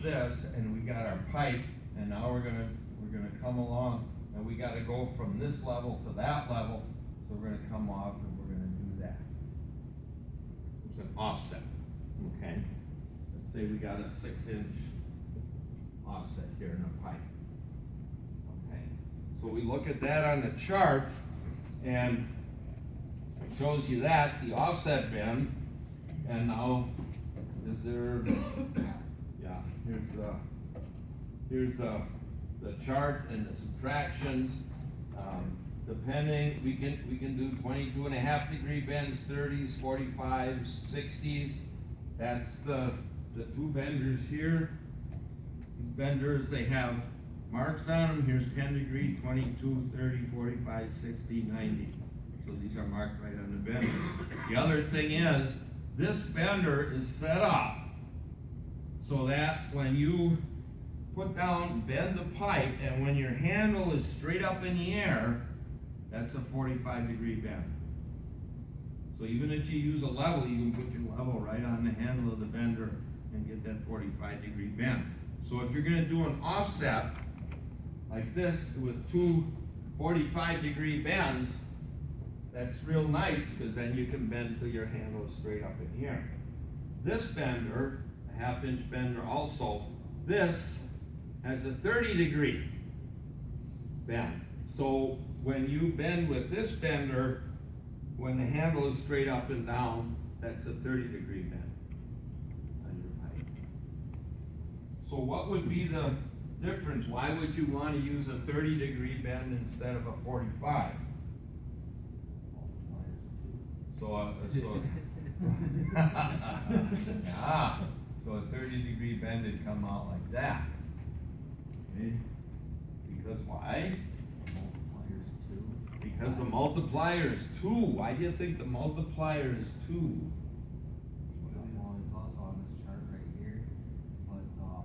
this, and we got our pipe, and now we're gonna come along, and we gotta go from this level to that level, so we're gonna come off and we're gonna do that. It's an offset, okay? Let's say we got a 6-inch offset here in a pipe. Okay, so we look at that on the chart, and it shows you that, the offset bend, and now, is there, yeah, here's the chart and the subtractions. Depending, we can do 22.5 bends, 30s, 45s, 60s. That's the two benders here. These benders, they have marks on them. Here's 10 degree, 22, 30, 45, 60, 90. So these are marked right on the bender. The other thing is, this bender is set up so that when you bend the pipe, and when your handle is straight up in the air, that's a 45-degree bend. So even if you use a level, you can put your level right on the handle of the bender and get that 45-degree bend. So if you're going to do an offset like this with two 45-degree bends, that's real nice, because then you can bend till your handle is straight up in the air. This bender, a 1/2-inch bender also, this has a 30-degree bend. So when you bend with this bender, when the handle is straight up and down, that's a 30-degree bend on your pipe. So what would be the difference? Why would you want to use a 30-degree bend instead of a 45? So yeah, so a 30-degree bend would come out like that. Okay? Because why? Because the multiplier is 2. Why do you think the multiplier is 2? Well, it's also on this chart right here, but it's how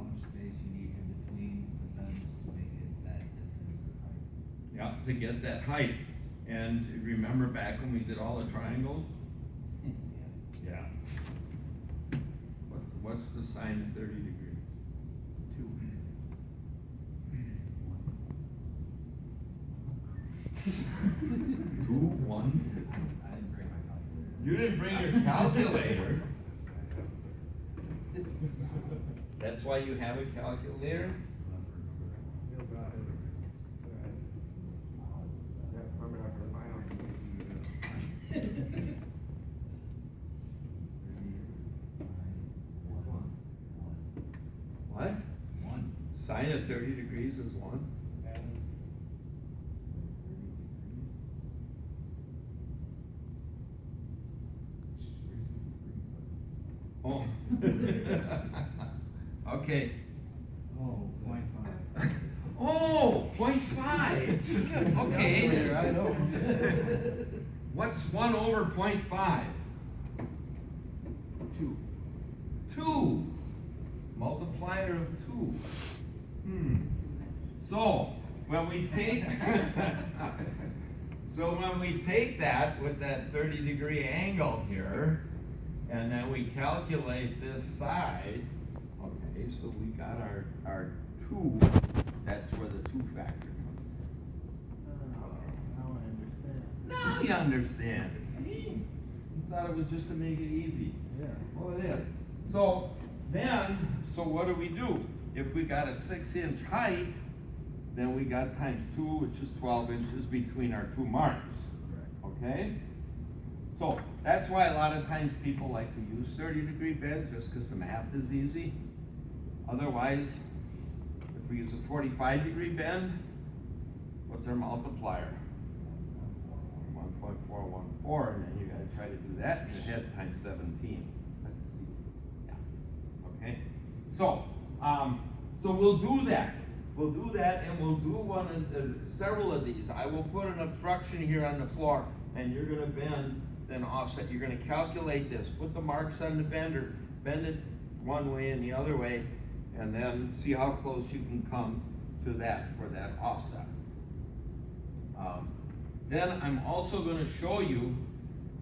much space you need in between the bends to make it that distance of height. Yeah, to get that height. And remember back when we did all the triangles? Yeah. What's the sine of 30 degrees? 2. 2, 1. I didn't bring my calculator. You didn't bring your calculator. That's why you have a calculator? What? 1. Sine of 30 degrees is 1? Oh. Okay. Oh, 0.5. Oh, 0.5. Okay. I know. What's 1 over 0.5? 2. 2. Multiplier of 2. So when we take that with that 30-degree angle here, and then we calculate this side, okay, so we got our 2, that's where the 2 factor comes in. Now I understand. Now you understand. See? You thought it was just to make it easy. Yeah. Well, it is. So what do? If we got a 6-inch height, then we got times 2, which is 12 inches between our 2 marks. Correct. Okay? So that's why a lot of times people like to use 30-degree bends, just because the math is easy. Otherwise, if we use a 45-degree bend, what's our multiplier? 1.414, and then you guys try to do that in your head times 17. Yeah. Okay. So we'll do that. We'll do that, and we'll do several of these. I will put an obstruction here on the floor, and you're going to bend, then offset. You're going to calculate this. Put the marks on the bender, bend it one way and the other way, and then see how close you can come to that for that offset. Then I'm also going to show you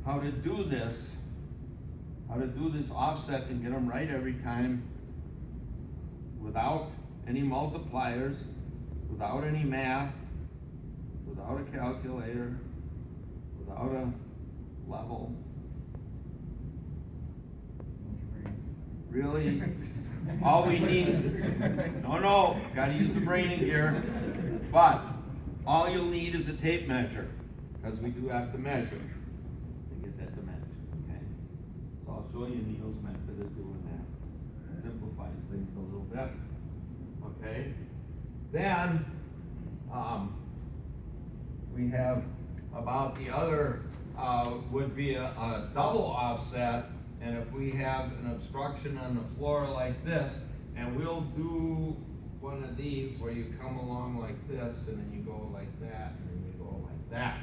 how to do this offset and get them right every time, without any multipliers, without any math, without a calculator, without a level. Really? All we need, no, gotta use the brain in here, but all you'll need is a tape measure, because we do have to measure to get that dimension, okay? So I'll show you Neil's method of doing that. Simplifies things a little bit, okay? Then, we have about the other, would be a double offset. And if we have an obstruction on the floor like this, and we'll do one of these where you come along like this, and then you go like that, and then you go like that.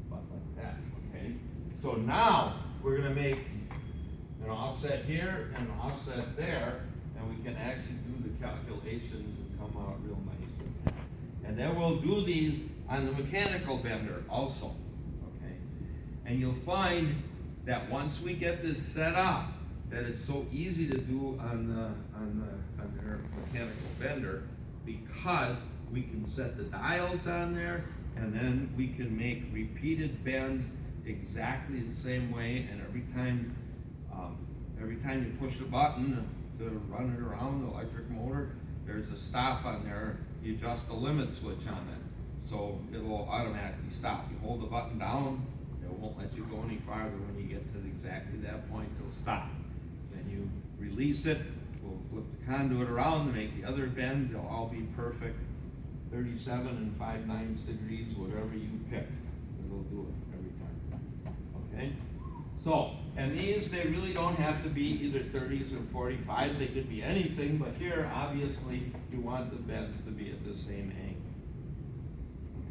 But like that, okay? So now, we're gonna make an offset here and an offset there, and we can actually do the calculations and come out real nice with that. And then we'll do these on the mechanical bender also. And you'll find that once we get this set up, that it's so easy to do on their mechanical bender, because we can set the dials on there, and then we can make repeated bends exactly the same way. And every time you push the button to run it around the electric motor, there's a stop on there. You adjust the limit switch on it, so it'll automatically stop. You hold the button down. It won't let you go any farther. When you get to exactly that point, it'll stop. Then you release it. We'll flip the conduit around to make the other bend. They'll all be perfect. 37 and 5/9 degrees, whatever you pick. It'll do it every time. Okay? So, and these, they really don't have to be either 30s or 45s. They could be anything, but here, obviously, you want the bends to be at the same angle.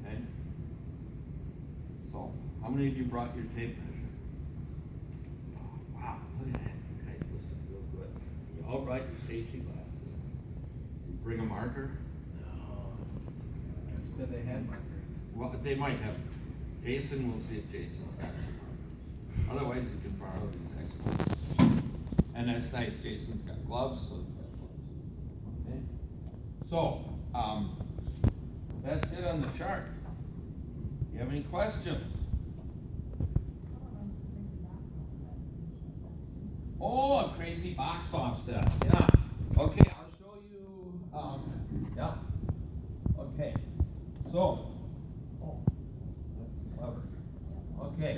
Okay? So, how many of you brought your tape measure? Oh, wow, look at that. You guys listen real good. You all brought your safety glasses. You bring a marker? No. You said they had markers. Well, they might have. Jason, we'll see if Jason's got some markers. Otherwise, you can borrow these experts. And that's nice. Jason's got gloves, so he's got gloves. Okay? So, that's it on the chart. Do you have any questions? Oh, a crazy box offset. Yeah. Okay, I'll show you. Yeah. Okay. So. Oh, that's clever. Okay.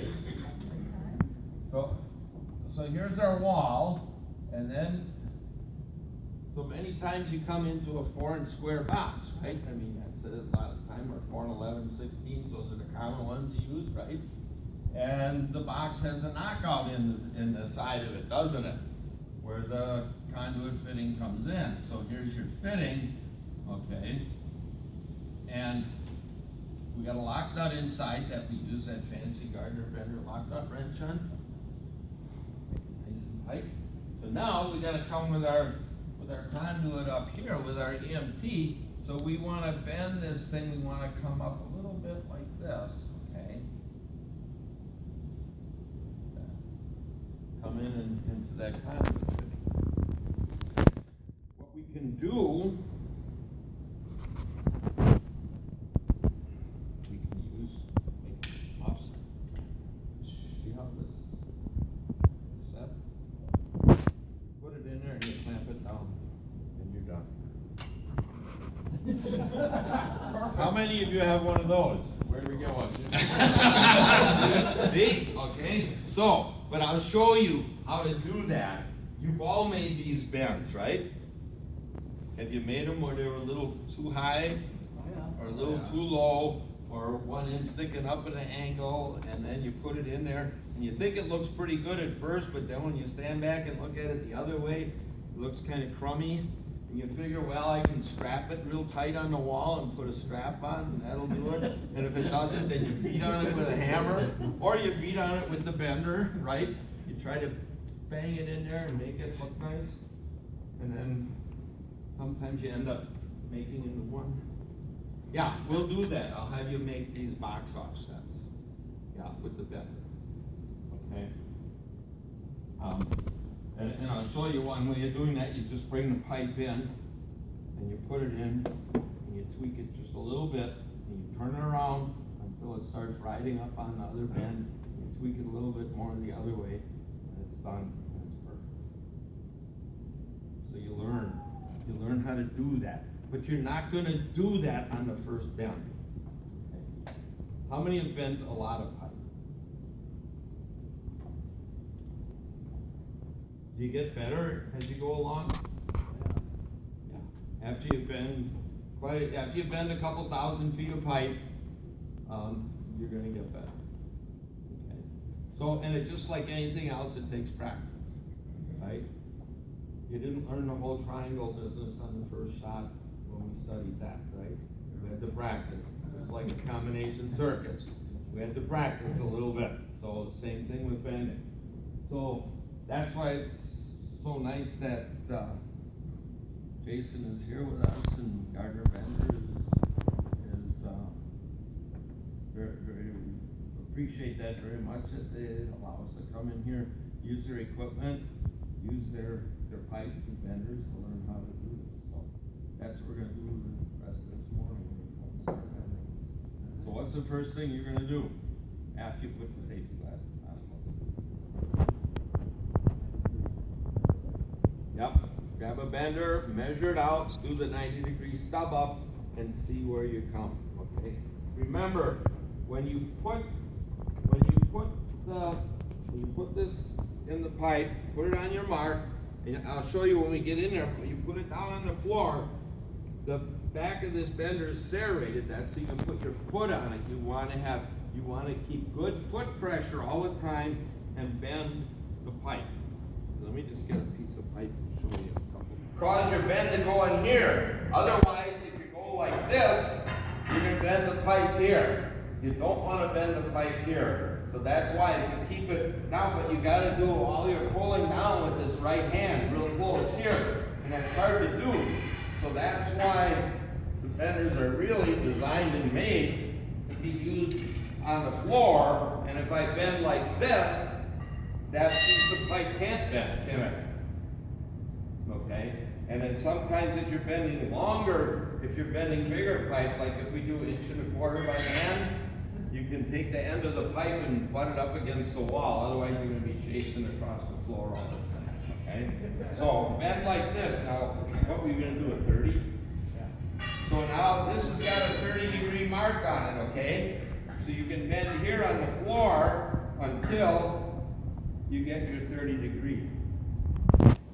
So here's our wall, and then. So many times you come into a 4-inch square box, right? I mean, that's a lot of time, or 4 and 11, 16. Those are the common ones you use, right? And the box has a knockout in the side of it, doesn't it? Where the conduit fitting comes in. So here's your fitting, okay? And we got a lock nut inside that we use that fancy Gardner bender lock nut wrench on. Nice and tight. So now we gotta come with our conduit up here with our EMT. So we wanna bend this thing, we wanna come up a little bit like this, okay? Come in and into that conduit. What we can do, we can use offset. See how this is set? Put it in there and you clamp it down, and you're done. How many of you have one of those? Where do we get one? See? Okay. So, but I'll show you how to do that. You've all made these bends, right? Have you made them where they were a little too high? Or a little too low? Or 1 inch sticking up at an angle, and then you put it in there, and you think it looks pretty good at first, but then when you stand back and look at it the other way, it looks kind of crummy. And you figure, well, I can strap it real tight on the wall and put a strap on, and that'll do it. And if it doesn't, then you beat on it with a hammer, or you beat on it with the bender, right? You try to bang it in there and make it look nice. And then sometimes you end up making into one. Yeah, we'll do that. I'll have you make these box offsets. Yeah, with the bender. Okay? And I'll show you one way of doing that. You just bring the pipe in, and you put it in, and you tweak it just a little bit, and you turn it around until it starts riding up on the other bend, and you tweak it a little bit more the other way, and it's done, and it's perfect. So you learn how to do that. But you're not gonna do that on the first bend. Okay. How many have bent a lot of pipe? Do you get better as you go along? Yeah. After you bend a couple thousand feet of pipe, you're gonna get better. Okay. So, and it just like anything else, it takes practice, right? You didn't learn the whole triangle business on the first shot when we studied that, right? We had to practice. It's like a combination circuit. We had to practice a little bit. So same thing with bending. So that's why it's so nice that Jason is here with us, and Gardner Bender is very appreciate that very much, that they allow us to come in here, use their equipment, use their pipes and benders to learn how to do this. So that's what we're gonna do the rest of this morning. We're gonna start bending. So what's the first thing you're gonna do after you put the safety glasses on? Yep, grab a bender, measure it out, do the 90-degree stub up, and see where you come, okay? Remember, when you put this in the pipe, put it on your mark, and I'll show you when we get in there, when you put it down on the floor, the back of this bender is serrated, that's so you can put your foot on it. You want to keep good foot pressure all the time and bend the pipe. Let me just get a piece of pipe and show you a couple. Cause your bend to go in here. Otherwise, if you go like this, you can bend the pipe here. You don't want to bend the pipe here. So that's why if you keep it down, but you got to do all your pulling down with this right hand real close here. And that's hard to do. So that's why the benders are really designed and made to be used on the floor. And if I bend like this, that piece of pipe can't bend, can it? Okay? And then sometimes if you're bending longer, if you're bending bigger pipe, like if we do 1.25 inches by hand, you can take the end of the pipe and butt it up against the wall. Otherwise, you're going to be chasing across the floor all the time. Okay? So bend like this. Now, what were you going to do? A 30? So now this has got a 30-degree mark on it. Okay? So you can bend here on the floor until you get your 30 degree.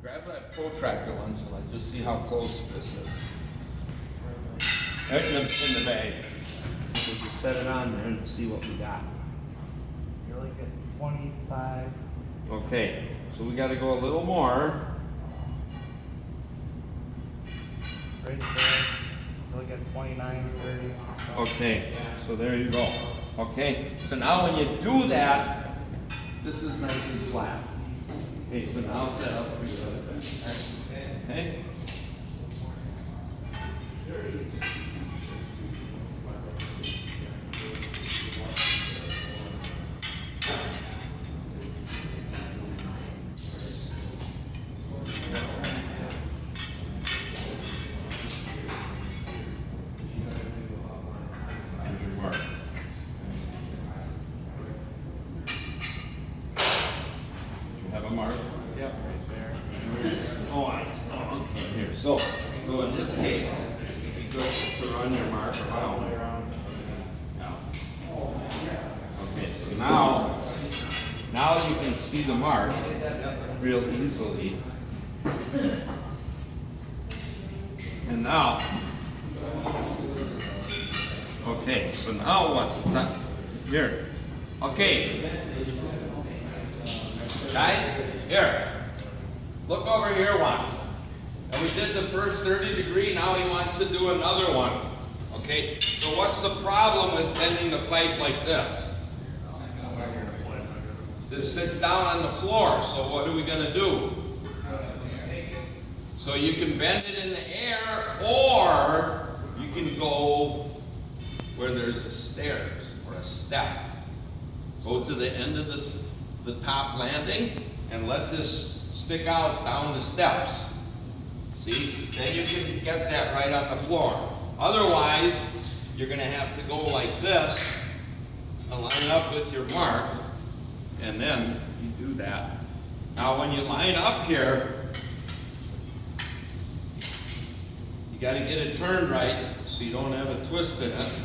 Grab that protractor one so I just see how close this is. Right in the bag. We'll just set it on there and see what we got. You're like at 25. Okay, so we got to go a little more. Right there. You're like at 29, 30. Okay, so there you go. Okay, so now when you do that, this is nice and flat. Okay, so now set up for your other bend. Okay? Have a mark? Yep, right there. Oh, okay. Here. So in this case, it'd be good to run your mark around. Okay, so now you can see the mark real easily. And now, okay, so now what's that? Here. Okay. Guys, here, look over here once. And we did the first 30 degree, now he wants to do another one. Okay, so what's the problem with bending the pipe like this? This sits down on the floor, so what are we going to do? So you can bend it in the air, or you can go where there's a stairs or a step. Go to the end of the top landing and let this stick out down the steps. See, then you can get that right on the floor. Otherwise, you're gonna have to go like this and line up with your mark, and then you do that. Now when you line up here, you gotta get it turned right so you don't have a twist in it.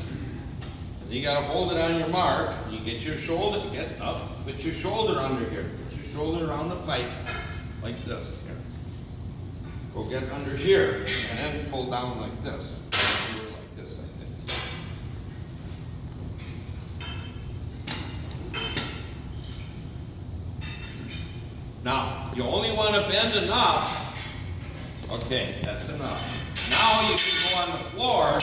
And you gotta hold it on your mark. You get your shoulder, get up, put your shoulder under here. Put your shoulder around the pipe, like this. Here. Go get under here, and then pull down like this. Like this, I think. Now, you only want to bend enough. Okay, that's enough. Now you can go on the floor,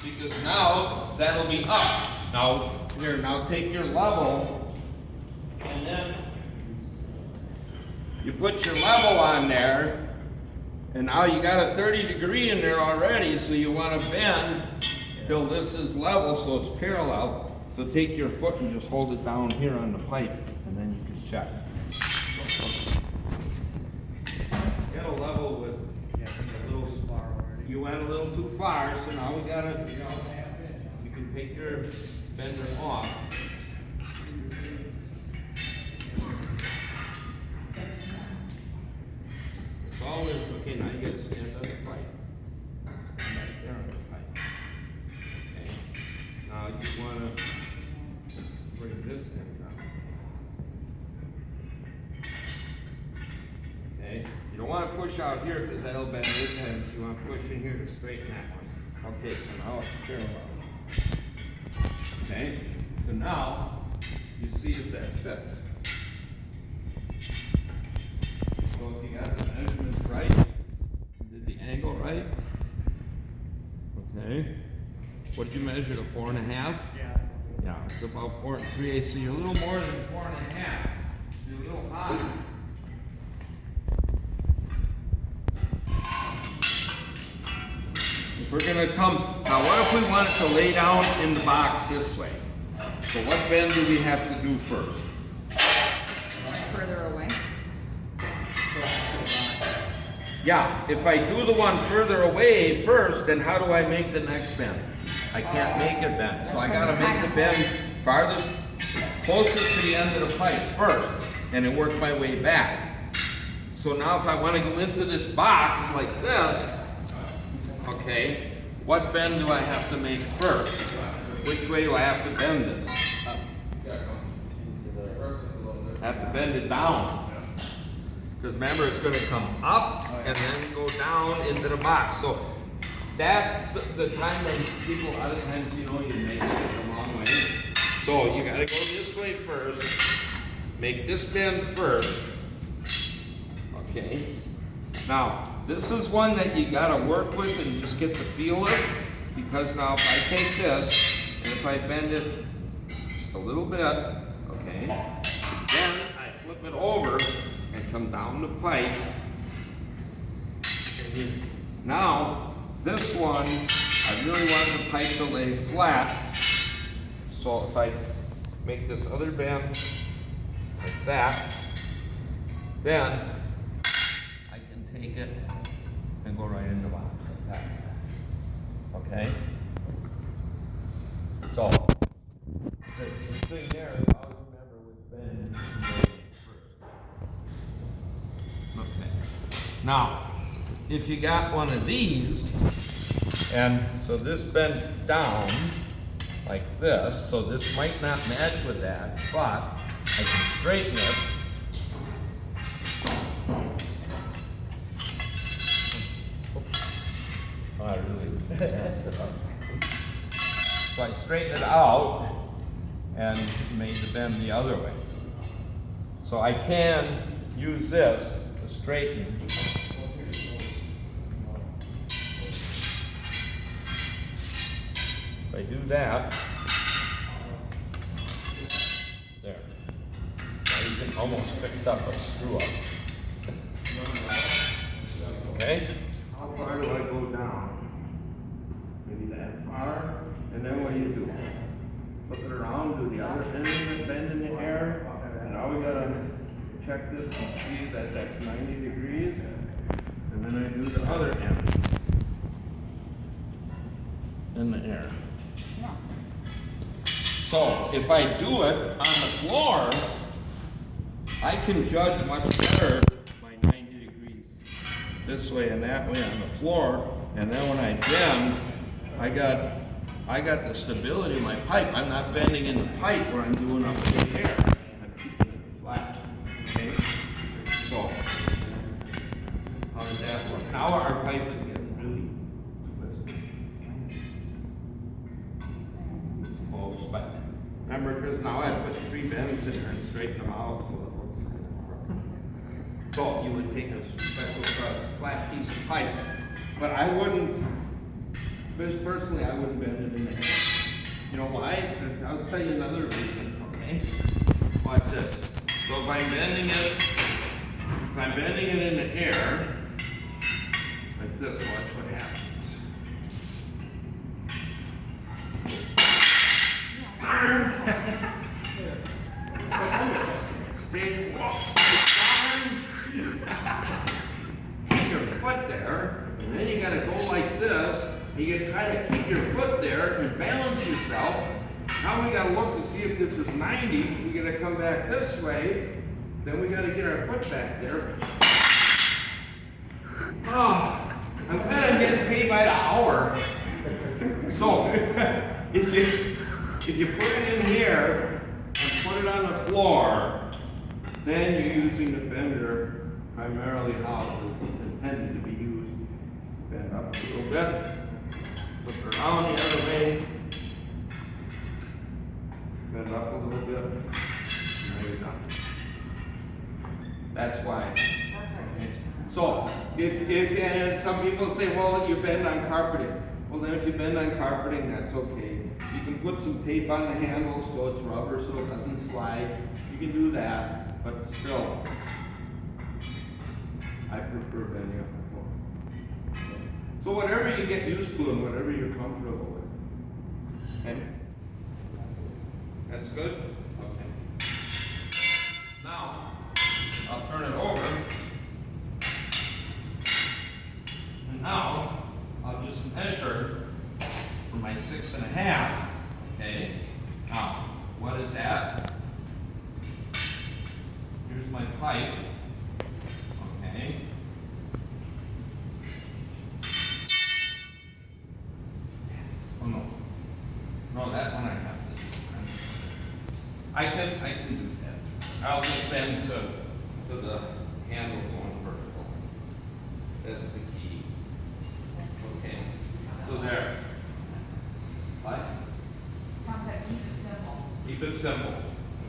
because now that'll be up. Now, here, now take your level, and then you put your level on there, and now you got a 30-degree in there already, so you want to bend till this is level, so it's parallel. So take your foot and just hold it down here on the pipe, and then you can check. Get a level with a little far already. You went a little too far, so now we gotta, you can take your bender off. It's always, okay, now you gotta stand on the pipe. Right there on the pipe. Okay. Now you wanna bring this in now. Okay. You don't wanna push out here because that'll bend this end, so you wanna push in here to straighten that one. Okay, so now it's parallel. Okay, so now you see if that fits. So if you got the measurements right, did the angle right? Okay. What did you measure? The 4.5? Yeah. Yeah, it's about 4 3/8. So you're a little more than 4.5. You're a little high. If we're gonna come, now what if we wanted to lay down in the box this way? So what bend do we have to do first? Further away. Yeah, if I do the one further away first, then how do I make the next bend? I can't make it bend. So I gotta make the bend farthest, closest to the end of the pipe first, and then work my way back. So now if I wanna go into this box like this, okay, what bend do I have to make first? Which way do I have to bend this? I have to bend it down. Because remember, it's going to come up and then go down into the box. So that's the time when people, other times, you know, you make it the wrong way. So you got to go this way first. Make this bend first. Okay. Now, this is one that you got to work with and just get the feel of. Because now if I take this, and if I bend it just a little bit, okay, then I flip it over and come down the pipe. Now, this one, I really want the pipe to lay flat. So if I make this other bend like that, then I can take it and go right in the box like that. Okay? So, the thing there is always remember with bend first. Okay. Now, if you got one of these, and so this bent down like this, so this might not match with that, but I can straighten it. Oh, I really so I straighten it out and made the bend the other way. So I can use this to straighten. If I do that, there. Now you can almost fix up a screw up. Okay? How far do I go down? Maybe that far. And then what do you do? Flip it around, do the other end of it, bend in the air. And now we gotta check this and see that that's 90 degrees. And then I do the other end. In the air. So if I do it on the floor, I can judge much better by 90 degrees this way and that way on the floor. And then when I bend, I got the stability of my pipe. I'm not bending in the pipe where I'm doing up in the air. I'm keeping it flat. Okay? So how does that work? Now our pipe is getting really twisted. Close, but remember, because now I put 3 bends in there and straighten them out so it looks. So you would take a special flat piece of pipe, but I wouldn't. Because personally, I wouldn't bend it in the air. You know why? I'll tell you another reason. Okay. Watch this. So if I'm bending it in the air, like this, watch what happens. Stay keep your foot there, and then you gotta go like this. You gotta try to keep your foot there and balance yourself. Now we gotta look to see if this is 90. We gotta come back this way. Then we gotta get our foot back there. Oh, I'm glad I'm getting paid by the hour. So, if you put it in here and put it on the floor, then you're using the bender primarily how it's intended to be used. Bend up a little bit, flip around the other way, bend up a little bit, now you're done. That's why. So, and some people say, well, you bend on carpeting. Well, then if you bend on carpeting, that's okay. You can put some tape on the handle so it's rubber so it doesn't slide. You can do that, but still, I prefer bending up the floor. Okay. So whatever you get used to and whatever you're comfortable with. Okay? That's good? Okay. Now, I'll turn it over. And now, I'll just measure for my 6.5. Okay? Now, what is that? Here's my pipe. Okay? Oh no. No, that one I have to do. I can do that. I'll just bend to the handle going vertical. That's the key. Okay. So there. What? Keep it simple. Keep it simple.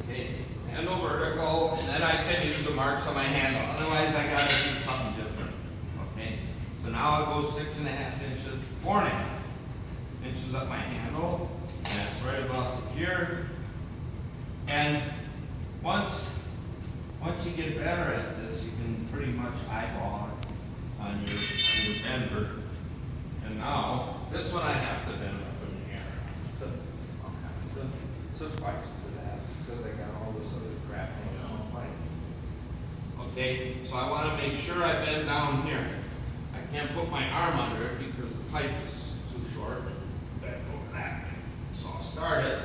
Okay. Handle vertical, and then I can use the marks on my handle. Otherwise, I gotta do something different. Okay. So now I'll go 6.5 inches, 4.5 inches up my handle, and that's right about here. And once you get better at this, you can pretty much eyeball it on your bender. And now, this one I have to bend up in the air. So I'll have to suffice to that because I got all this other crap going on my pipe. Okay, so I want to make sure I bend down here. I can't put my arm under it because the pipe is too short. Bend over that way. So I'll start it.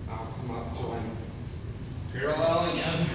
I'll come up so I'm parallel again.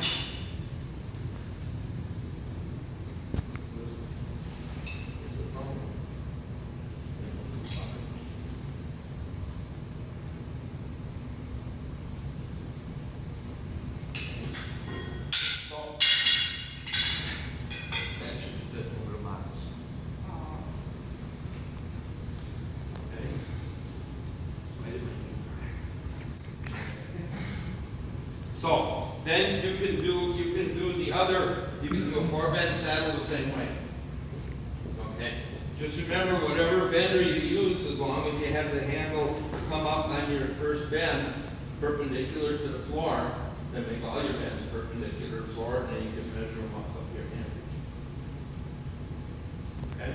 So then you can do the other, you can do a 4-bend saddle the same way. Okay. Just remember whatever bender you use, as long as you have the handle come up on your first bend perpendicular to the floor, then make all your bends perpendicular to the floor, and then you can measure them off of your hand. Okay?